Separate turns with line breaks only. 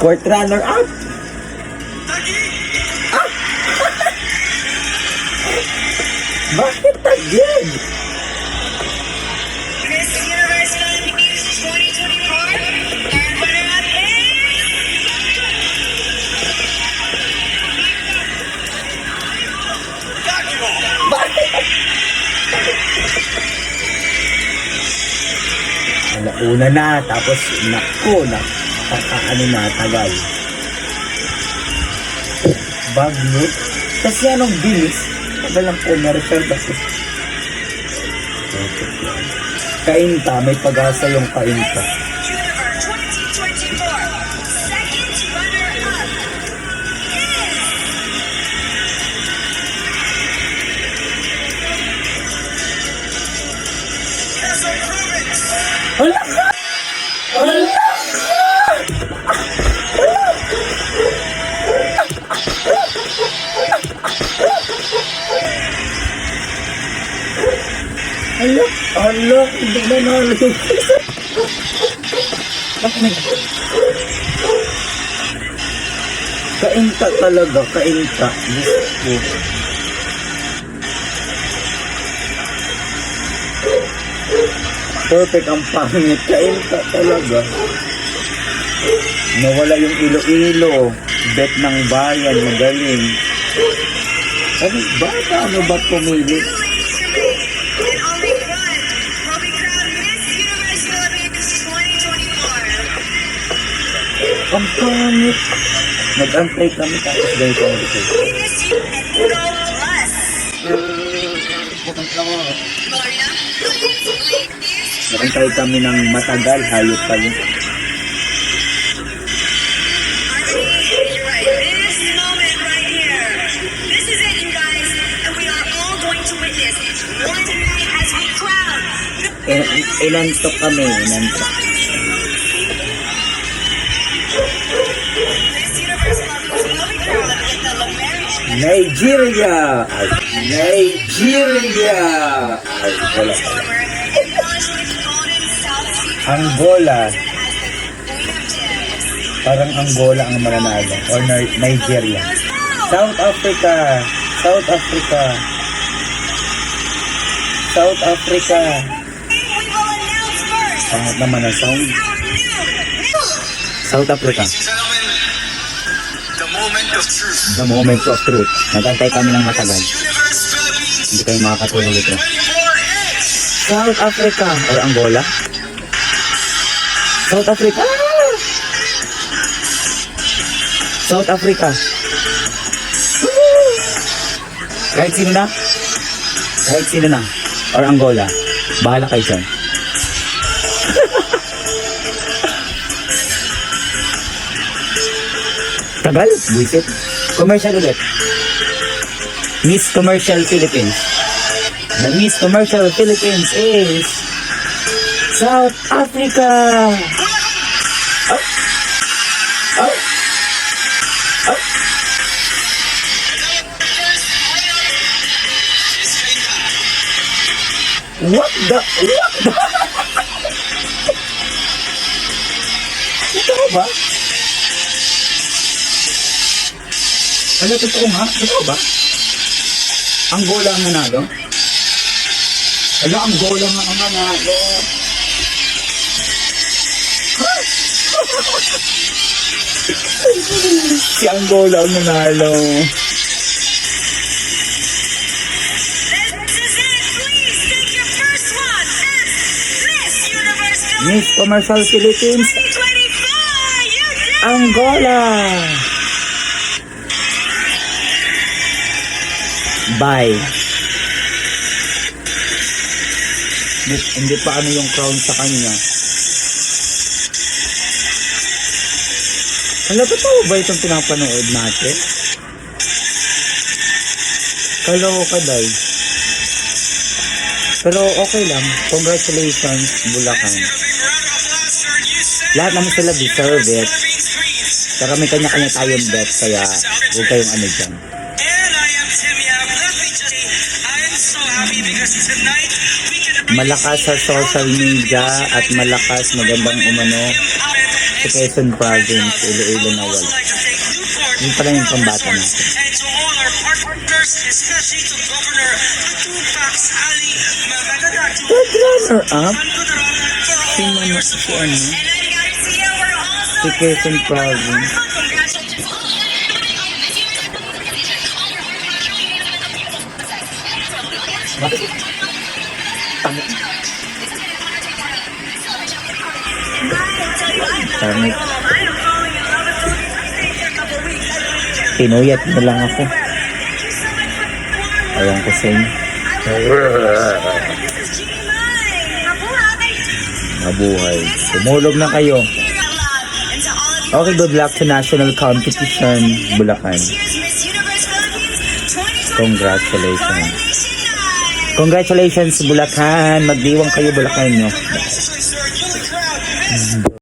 Fourth runner up. Ah! Bakit tagig?
Miss Universe Philippines 2024, and runner-up is...
Bakit? Una na, tapos naku, ano na, tagal. Bagnot. Kasi anong bilis? Tagal lang commercial kasi. Kainta, may pag-asa yung kainta.
Universe 2024, second runner-up is...
Wala ka! Wala ka! Hala, hindi na nalagay. Kainta talaga, kainta. Gusto. Perfect ang pangit. Kainta talaga. Nawala yung ilo-ilo. Bet ng bayan, magaling. Ano ba? Paano ba pumili?
And only one will be crowned Miss Universe Philippines 2024.
Ang pangit. Nag-antay kami tapos ganito ang ito.
Miss U and Gold Plus. Gloria, ladies.
Nag-antay kami ng matagal. Hayop pa yun.
Archie, you're right. This moment right here. This is it, you guys. And we are all going to witness one night as we crown
Inantok kami. Inantok.
Miss Universe Philippines will be crowned with the Lameri
Nigeria! Nigeria! Ay, wala.
Former embellished with golden South Sea
Angola.
as the Queen of Gems.
Parang Angola ang mananalo. Or Nigeria. South Africa. South Africa. South Africa.
We will announce first
Pangat naman ang sound.
our new
South Africa.
Gentlemen, the moment of truth.
The moment of truth. Nagantay kami ng matagal.
Universe Philippines
Hindi kayo makakatulog ito.
24 is...
South Africa or Angola? South Africa. South Africa. Kahit sino na? Kahit sino na? Or Angola? Bahala kayo dyan. Tagal? Buisit. Commercial ulit. Miss Commercial Philippines. The Miss Commercial Philippines is South Africa. Oh. Oh. Oh. What the? Totoo ba? Ano, totoo nga? Totoo ba? Angola ang nanalo? Ano, Angola nga ang nanalo? Si Angola ang nanalo.
This is it. Please take your first one as Miss Universe
Miss Commercial Philippines,
2024. You did
Angola. Bye. Hindi pa ano yung crown sa kanya. Ano, totoo ba itong pinapanood natin? Kaloka day. Pero okay lang. Congratulations, Bulacan. Lahat naman sila deserve it. Pero may kanya-kanya tayong bet, kaya huwag kayong ano dyan.
And I am Tim Yap. Let me just say, I'm so happy because tonight we can
Malakas sa social media at malakas magandang umano sa Quezon Province, Iloilo na wala. Yun pala yung pambata natin.
And to all our partners, especially to Governor Tupac Ali, magandang
Third runner-up? Si ano?
And then Garcia, we're also
Si Quezon Province. Pangit. Pinuyat mo lang ako. Ayan ko sa inyo. Mabuhay. Tumulog na kayo. Okay, good luck sa national competition, Bulacan. Congratulations. Congratulations, Bulacan. Magdiwang kayo, Bulacan nyo.